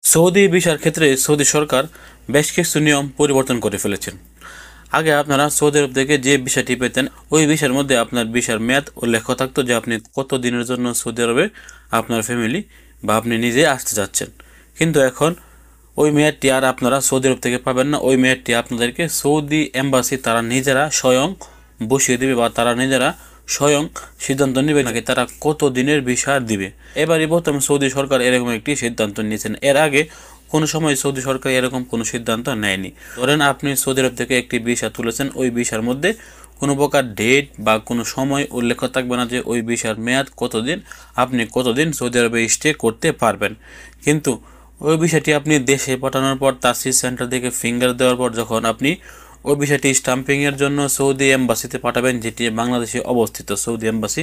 Saudi ভিসার ক্ষেত্রে Saudi সরকার বেশ কিছু নিয়ম পরিবর্তন করে ফেলেছেন। আগে আপনারা সৌদি আরব থেকে যে ভিসাটি পেতেন ওই ভিসার মধ্যে আপনার ভিসার মেয়াদ উল্লেখ থাকতো যে আপনি কত দিনের জন্য সৌদি আরবে আপনার ফ্যামিলি বা আপনি নিজে আসতে যাচ্ছেন। কিন্তু এখন ওই মেয়াদটি আর আপনারা সৌদি আরব থেকে পাবেন না। ওই মেয়াদটি আপনাদেরকে সৌদি এম্বাসি তারা নিজেরা স্বয়ং বসিয়ে দেবে বা তারা নিজেরা স্বয়ং সিদ্ধান্ত নেবে নাকি তারা কত দিনের ভিসা দিবে। এবারই প্রথম সৌদি সরকার এরকম একটি সিদ্ধান্ত নিয়েছেন। এর আগে কোনো সময় সৌদি সরকার এরকম কোনো সিদ্ধান্ত নেয়নি। ধরেন আপনি সৌদি আরব থেকে একটি ভিসা তুলেছেন, ওই ভিসার মধ্যে কোনো প্রকার ডেট বা কোনো সময় উল্লেখ থাকবে না যে ওই ভিসার মেয়াদ কতদিন, আপনি কতদিন সৌদি আরবে স্টে করতে পারবেন। কিন্তু ওই বিষয়টি আপনি দেশে পাঠানোর পর তাসিস সেন্টার থেকে ফিঙ্গার দেওয়ার পর যখন আপনি ওই বিষয়টি স্টাম্পিংয়ের জন্য সৌদি এম্বাসিতে পাঠাবেন, যেটি বাংলাদেশে অবস্থিত সৌদি এম্বাসি,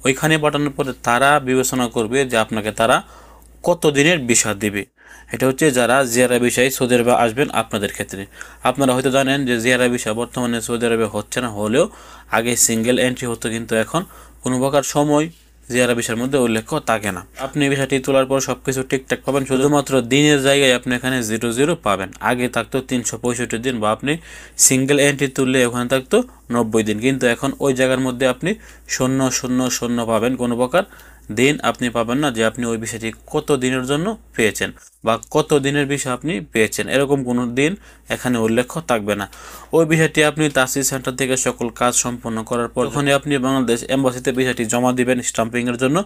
ওইখানে পাঠানোর পরে তারা বিবেচনা করবে যে আপনাকে তারা কত দিনের ভিসা দেবে। এটা হচ্ছে যারা জিয়ারা ভিসায় সৌদি আরবে আসবেন আপনাদের ক্ষেত্রে। আপনারা হয়তো জানেন যে জিয়ারা ভিসা বর্তমানে সৌদি আরবে হচ্ছে না, হলেও আগে সিঙ্গেল এন্ট্রি হতো, কিন্তু এখন কোনো প্রকার সময় জিয়ারা ভিসার মধ্যে উল্লেখ থাকে না। আপনি ভিসাটি তোলার পর সবকিছু ঠিকঠাক পাবেন, শুধুমাত্র দিনের জায়গায় আপনি এখানে 00 পাবেন। আগে থাকতো 365 দিন, বা আপনি সিঙ্গেল এন্ট্রি তুললে ওখানে থাকতো 90 দিন, কিন্তু এখন ওই জায়গার মধ্যে আপনি 000 পাবেন। কোনো প্রকার দিন আপনি পাবেন না যে আপনি ওই বিষয়টি কত দিনের জন্য পেয়েছেন বা কত দিনের বিষয় আপনি পেয়েছেন, এরকম কোনো দিন এখানে উল্লেখ থাকবে না। ওই বিষয়টি আপনি তাসিস সেন্টার থেকে সকল কাজ সম্পন্ন করার পর যখনই আপনি বাংলাদেশ এম্বাসিতে বিষয়টি জমা দিবেন স্টাম্পিংয়ের জন্য,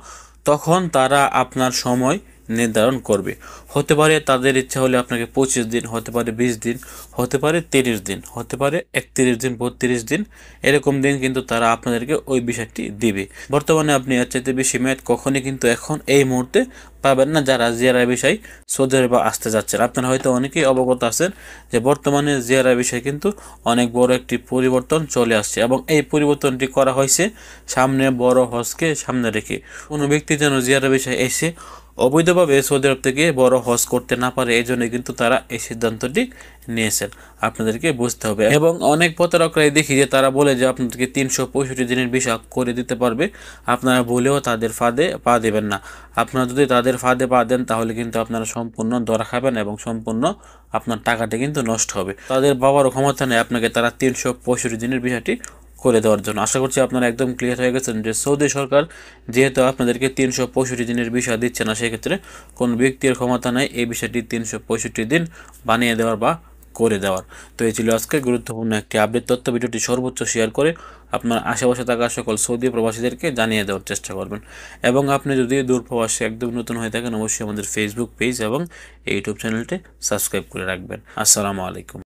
তখন তারা আপনার সময় নির্ধারণ করবে। হতে পারে তাদের ইচ্ছা হলে আপনাকে 25 দিন, হতে পারে 20 দিন, হতে পারে 30 দিন, হতে পারে 31 দিন, 32 দিন, এরকম দিন কিন্তু তারা আপনাদেরকে ওই বিষয়টি দিবে। বর্তমানে আপনি এর চাইতে বেশি মেয়াদ কখনই কিন্তু এখন এই মুহূর্তে পাবেন না যারা জিয়ারা বিষয় সৌদি আরবে আসতে যাচ্ছেন। আপনারা হয়তো অনেকেই অবগত আছেন যে বর্তমানে জিয়ারা বিষয় কিন্তু অনেক বড় একটি পরিবর্তন চলে আসছে, এবং এই পরিবর্তনটি করা হয়েছে সামনে বড় হজকে সামনে রেখে। কোনো ব্যক্তি যেন জিয়ারা বিষয় এসে অবৈধভাবে সৌদি আরব থেকে বড় হজ করতে না পারে, এই জন্য কিন্তু তারা এই সিদ্ধান্তটি নিয়েছেন। আপনাদেরকে বুঝতে হবে। এবং অনেক প্রতারকরাই দেখি যে তারা বলে যে আপনাদেরকে 365 দিনের ভিসা করে দিতে পারবে, আপনারা বলেও তাদের ফাঁদে পা দেবেন না। আপনারা যদি তাদের ফাঁদে পা দেন তাহলে কিন্তু আপনারা সম্পূর্ণ ধরা খাবেন এবং সম্পূর্ণ আপনার টাকাটা কিন্তু নষ্ট হবে। তাদের বাবারও ক্ষমতা নেই আপনাকে তারা 365 দিনের ভিসাটি করে দেওয়ার জন্য। আশা করছি আপনারা একদম ক্লিয়ার হয়ে গেছেন যে সৌদি সরকার যেহেতু আপনাদেরকে 365 দিনের ভিসা দিচ্ছে না, সেক্ষেত্রে কোন ব্যক্তির ক্ষমতা নাই এই বিষয়টি 365 দিন বানিয়ে দেওয়ার বা করে দেওয়ার। তো এই ছিল আজকে গুরুত্বপূর্ণ একটি আপডেট তথ্য। ভিডিওটি সর্বোচ্চ শেয়ার করে আপনার আশেপাশে থাকা সকল সৌদি প্রবাসীদেরকে জানিয়ে দেওয়ার চেষ্টা করবেন। এবং আপনি যদি দূর প্রবাসে একদম নতুন হয়ে থাকেন, অবশ্যই আমাদের ফেসবুক পেজ এবং ইউটিউব চ্যানেলটি সাবস্ক্রাইব করে রাখবেন। আসসালামু আলাইকুম।